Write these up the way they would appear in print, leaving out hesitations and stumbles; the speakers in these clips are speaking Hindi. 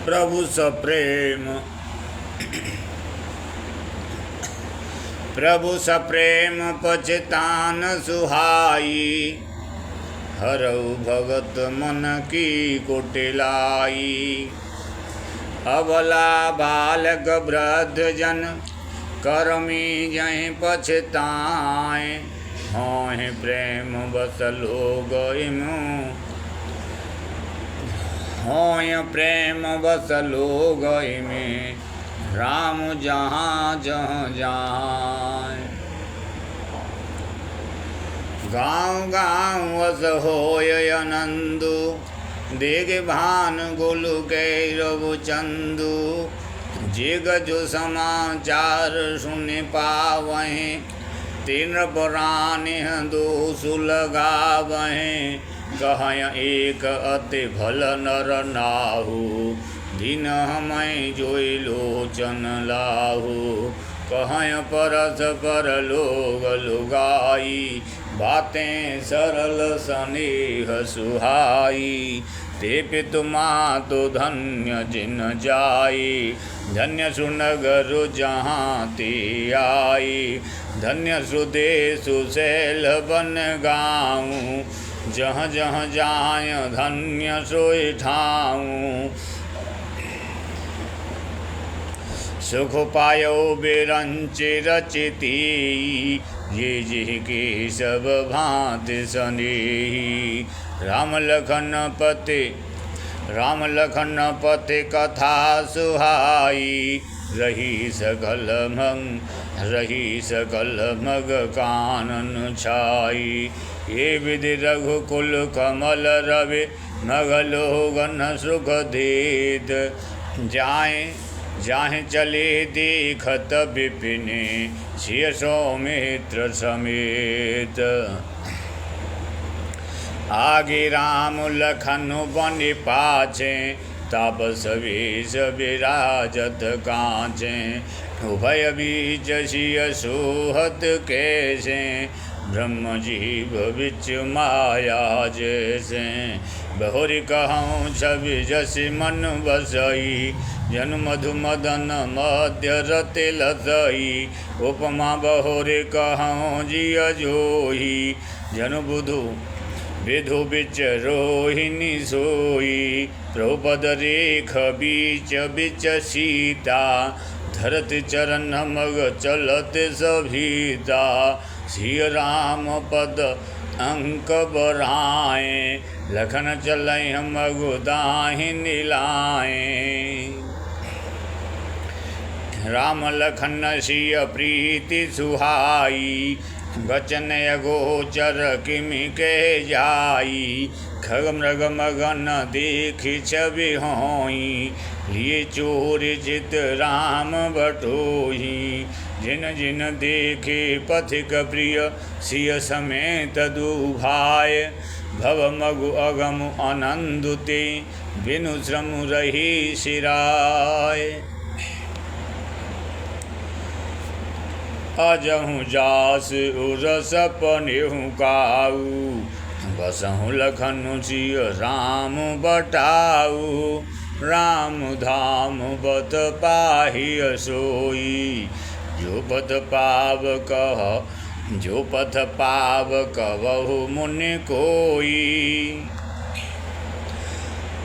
प्रभु सप्रेम प्रभु सप्रेम पछतान सुहाई, हरऊ भगत मन की कुटिलाई। अबला बालक वृद्ध जन करमी जहीं पछताएं, हों प्रेम बस लोग इमु, हों प्रेम बस लोग इमें, राम जहाँ जहाँ जाए। गाँव गाँव वस होय आनंदु, देख भान गोलु गैरव चंदु। जिग जो समाचार सुन पावहें, तीन पुराण दो सुलगावहें। कह एक अति भल नर नाहु, दिन हमें जोई लोचन लाहु। कह परस पर लोग लुगाई, बातें सरल स्नेह सुहाई। ते पितु मातु धन्य जिन जाई, धन्य सुनगर जहाँ ते आई। धन्य सुदेश सुशैल बन गाऊँ, जहाँ जहाँ जाय धन्य सोई ठाऊँ। सुख पायो बिरंच रचिती, ये जी के सब भांति स्नेही। राम लखन पति कथा सुहाई, रही सकल मग कानन छाई। ये विधि रघुकुल कमल रवि, मगलोगन सुख देत। जाहे चले देखत विपिने, सिय सौमित्र समेत। आगे राम लखन बन पाछे, तापस वेश विराजत कांचे। उभय बीच सिय सोहत कैसे, ब्रह्म जीव बिच माया जैसे। बहुरी कहूँ छवि जस मन बसई, जन मधु मदन मध्य रति लसई। उपमा बहुरी कहूँ जिय जोही, जन बुधु विधु बिच रोहिणी सोई। प्रभुपद रेख बीच बिच सीता, धरती चरण मग चलत सभीता। सिय राम पद अंक बढ़ाएं, लखन चलय मगु दाहिनी लाएं। राम लखन सिय प्रीति सुहाई, बचन अगोचर किमि कह जाई। खग मृग मगन देखि छवि होई, लिए चोर चित राम बटोही। जिन जिन देखे पथिक प्रिय, सिय समेत दुभाय। भव मगु अगम आनंदुते, बिनु श्रम रही सिराय। अजहु जास उरस पनेहु काऊ, बसहु लखन सिय राम बटाऊ। राम धाम बत पाहि सोई, जो पथ पाव कबहु मुनि कोई।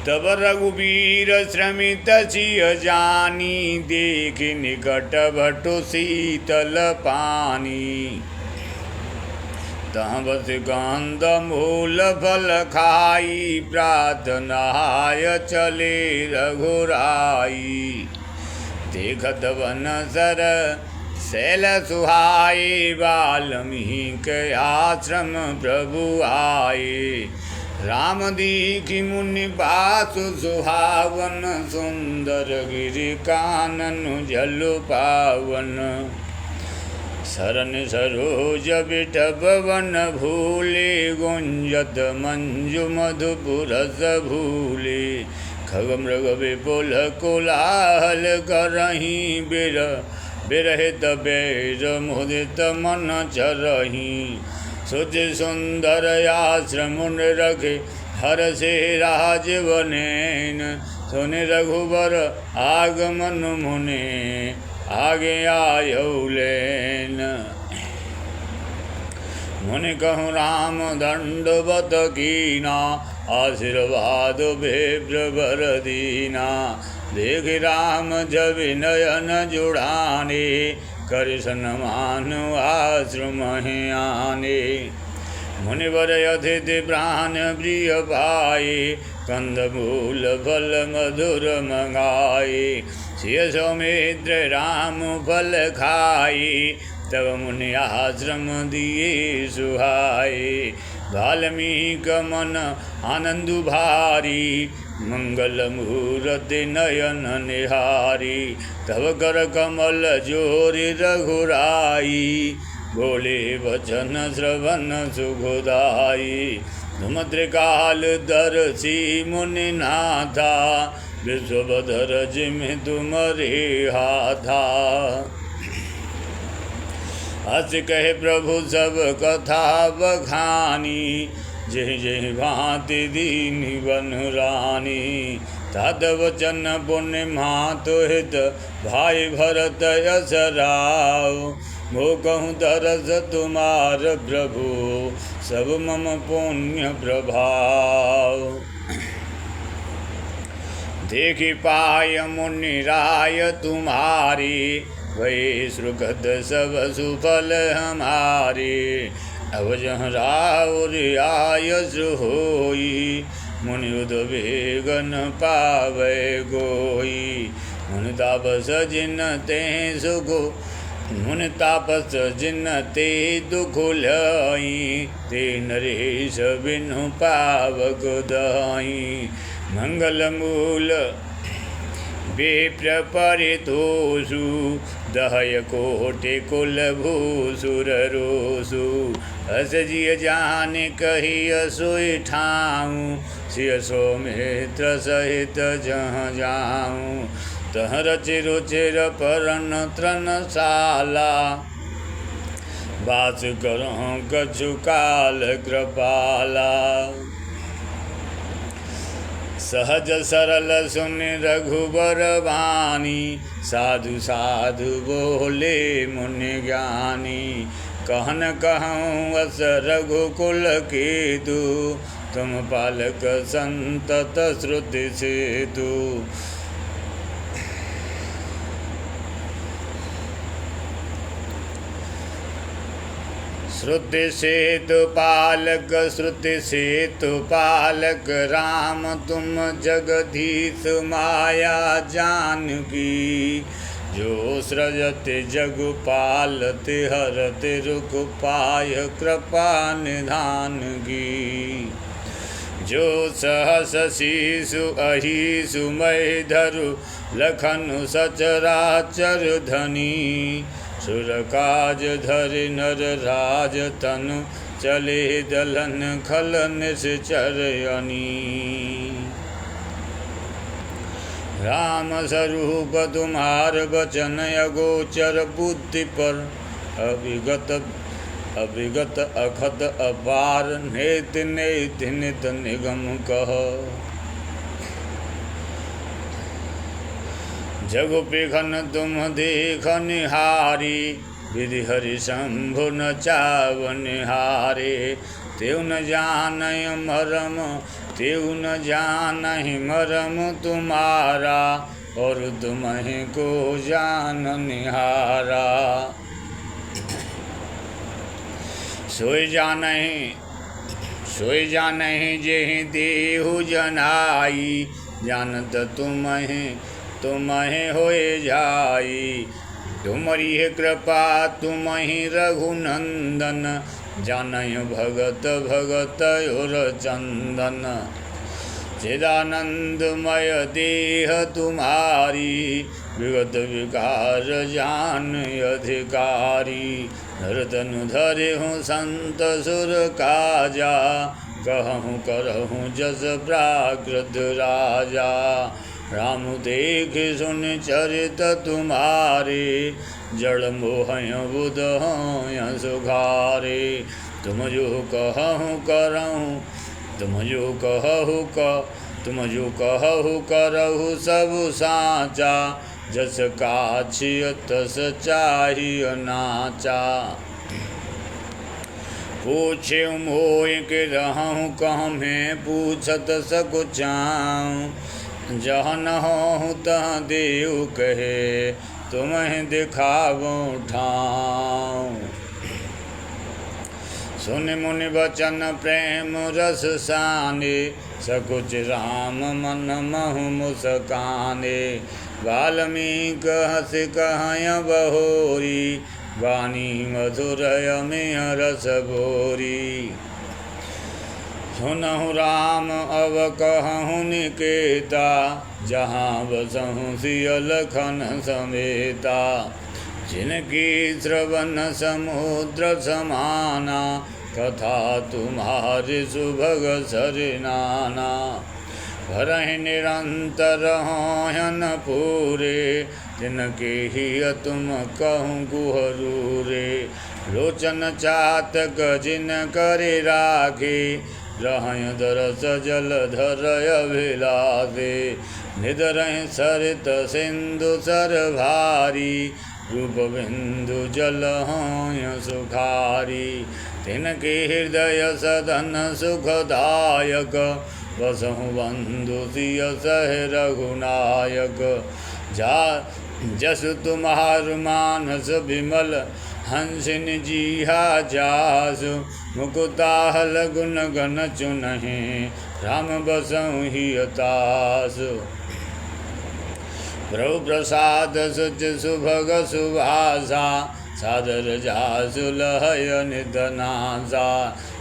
तब रघुबीर श्रमित सिय जानी, देखि निकट भटु शीतल पानी। तहाँ बस गंध मूल फल खाई, प्रार्थनाय चले रघुराई। देखत वन सर शैल सुहाए, वाल्मीकि आश्रम प्रभु आए। राम दीखि मुनि बासु सुहावन, सुंदर गिरि कानन जलु पावन। सरन सरोज बिटप वन भूले, गुंजत मंजु मधुपुरस भूले। खग मृग विपुल कोलाहल करही, बिरहित बैर मुदित मन चरही। सुच सुंदर आश्रम रखे, हर से राजवनेन। सुनि रघुबर आगमन मुनि आगे आयौ लेन। मुनि कहूँ राम दंडवत कीना आशीर्वाद विप्र बर दीना। देख राम जब नयन जुड़ाने कर सन्मान आश्रम आने। मुनिवर अतिथि प्राण प्रिय पाए कंद मूल फल मधुर मंगाए। सिय सौमित्र राम फल खाए तब मुनि आश्रम दिए सुहाए। वाल्मीक मन आनंद भारी मंगल मूर्ति नयन निहारी। तब कर कमल जोरि रघुराई बोले वचन श्रवण सुखदाई। तुम त्रिकाल दर्शी मुनि नाथा विश्वधर जिमि तुम्हारे हाथा। हस कहे प्रभु सब कथा बखानी जय जय भांति दीनी बन रानी। तद वचन पुण्य मातु हित भाई भरत यश राव। वो कहूँ दरस तुम्हार प्रभु सब मम पुण्य प्रभाव। देखी पाय मुनि राय तुम्हारी वही सुगत सब सुफल हमारे। अब जहाँ राउर आयस होई मुनि उद्वेगन पावे गोई। मुनि तापस जिन ते सुख मुनि तापस जिन ते दुख लई। ते नरेश बिनु पावक दाई। मंगल मूल विप्र परितोषु दहय कोटि कुल भूसुर रोसु। हस जिय जान कहिय सोई ठाऊँ सिय सौमित्र सहित जहाँ जाऊँ। तह रचि रुचिर परन त्रनशाला वास करहु कछु काल कृपाला। सहज सरल सुनि रघुबर वाणी साधु साधु बोले मुनि ज्ञानी। कहन कहूँ अस रघुकुल केतु तुम पालक संतत श्रुति सेतु। श्रुति सेतु पालक श्रुति सेतु पालक राम तुम जगदीश माया जानकी। जो सृजति जग पालति हरति रुख पाय कृपा निधान की। जो सहस शीशु अहिषु मय धरु लखनु सचराचर धनी। सुर काज धरि नर राज तनु चले दलन खल निश्चर अनी। राम स्वरूप तुम्हार वचन अगोचर बुद्धि पर अविगत अखत अपार। नेति नेति नित निगम कह जगु पिघन तुम देख निहारी। विधि हरि शंभु न चाव निहारे। तेउ न जानय मरम तेउ न जानहि मरम तुम्हारा। और तुम्हें को जान निहारा। सोई जानहि जेहि देहु जनाई। जानत तुम्हें होए जाई। तुम्हारी कृपा तुम्हि रघुनंदन। जानय भगत भगत और चंदन। चिदानंदमय देह तुम्हारी। विगत विकार जान अधिकारी। नरतनु धरे हूँ संत सुर काजा। कहूँ करहूँ जस प्राकृत राजा। राम देख सुन चरित तुम्हारे। जड़ मोहय बुध होय सुखारे। तुम जो कहूँ करहूँ तुम जो कहूँ तुम जो कहु करहु सब साचा, जस काछिय तस चाहिय नाचा। पूछे मोय के रहूँ कह में पूछत सकुचाऊँ, जहाँ न हो तहाँ देव कहे तुम्हें दिखावो ठाऊँ। सुन मुनि बचन प्रेम रस साने, सकुच राम मन महु मुस्काने। वाल्मीकि हस कहय बहोरी, वाणी मधुर अमिय रस बोरी। सुनहु राम अब कहूँ निकेता, जहाँ बसहु सिय लखन समेता। जिनकी श्रवण समुद्र समाना, कथा तुम्हारी सुभग सरनाना। भरहि निरंतर होयन पूरे, जिनके ही तुम कहूँ गुहरूरे। लोचन चातक जिन करे राखे, रहय दरस जलधर अभिलाषे। निधरहि सरित सिंधु सर भारी, रूप बिंदु जल होय सुखारी। तिनके हृदय सदन सुखदायक, बसहु बंधु सिय सह रघुनायक। जा जसु तुम्हारु मानस विमल, हंसिन जीहा जासु। मुकुताहल गुण गण चुनहि, राम बसहु हिय तासु। प्रभु प्रसाद सुच सुभग सुभाषा, सादर जासु लहय निधनासा।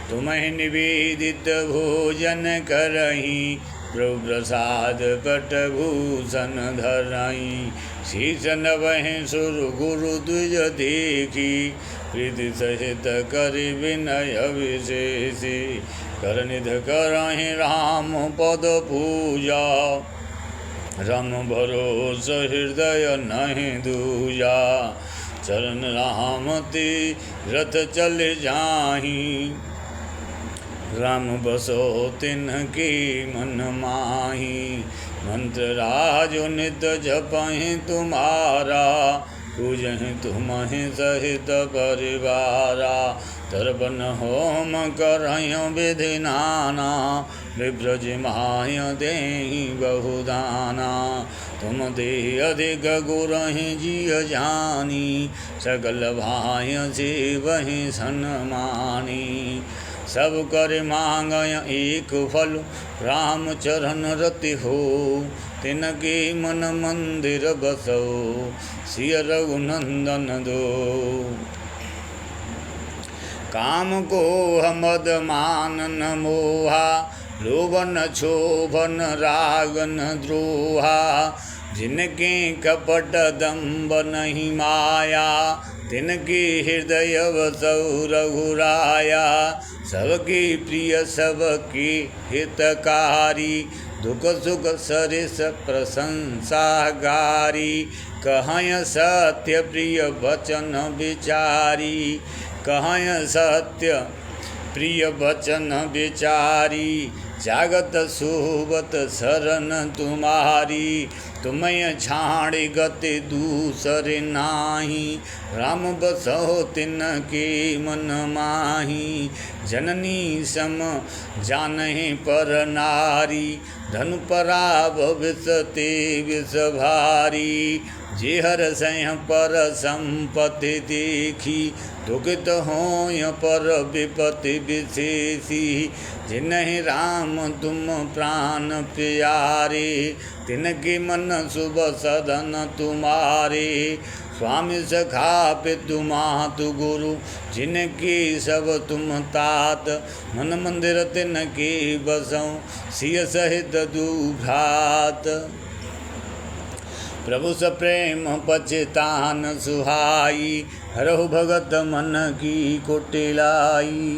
तुम्हें निवेदित भोजन करही, प्रभु प्रसाद पट भूषण धरही। शीश नवहि सुर गुरु द्विज देखी, प्रीति सहित कर विनय विशेषी। कर निध करहि राम पद पूजा, राम भरोस हृदय नहीं दूजा। चरण राम तीरथ चल जाहि, राम बसो तिनके मन माही। मंत्र राजो नित जपहि तुम्हारा, पूजहि तुम्हें सहित परिवारा। तर्पण होम करहिं विधि नाना, विव्रज माय देहि बहुदाना। तुम दे अधिक गुरहि जिय जानी, सकल भाय सेवहि सन्मानी। सब कर मांगय एक फल, राम चरण रति हो। तिनके मन मंदिर बसो, सिय रघुनंदन दो। काम को मद मान न मोहा, लोभन क्षोभन रागन द्रोहा। जिनके कपट दंभ नहीं माया, तिनके हृदय बसौ रघुराया। सबके प्रिय सबके हितकारी, दुख सुख सरिस प्रशंसा गारी। कहय सत्य प्रिय वचन विचारी, कहय सत्य प्रिय वचन विचारी। जागत सुबत शरण तुम्हारी, तुम्हें छाड़ी गति दूसरे नाही। राम बसो तिनके मन माही, जननी सम जानहि पर नारी। धनु पराभ विष ते विष भारी, जेहर सह पर संपत्ति देखी। दुखित होय पर विपत्ति विशेषी, जिन्हि राम तुम प्राण प्यारे। तिनके मन शुभ सदन तुम्हारे, स्वामी सखा पितु मातु गुरु। जिनके सब तुम तात, मन मंदिर तिनके बसौ। सिय सहित दुभ्रात, प्रभु सप्रेम पचितान सुहाई। हरहु भगत मन की कुटिलाई।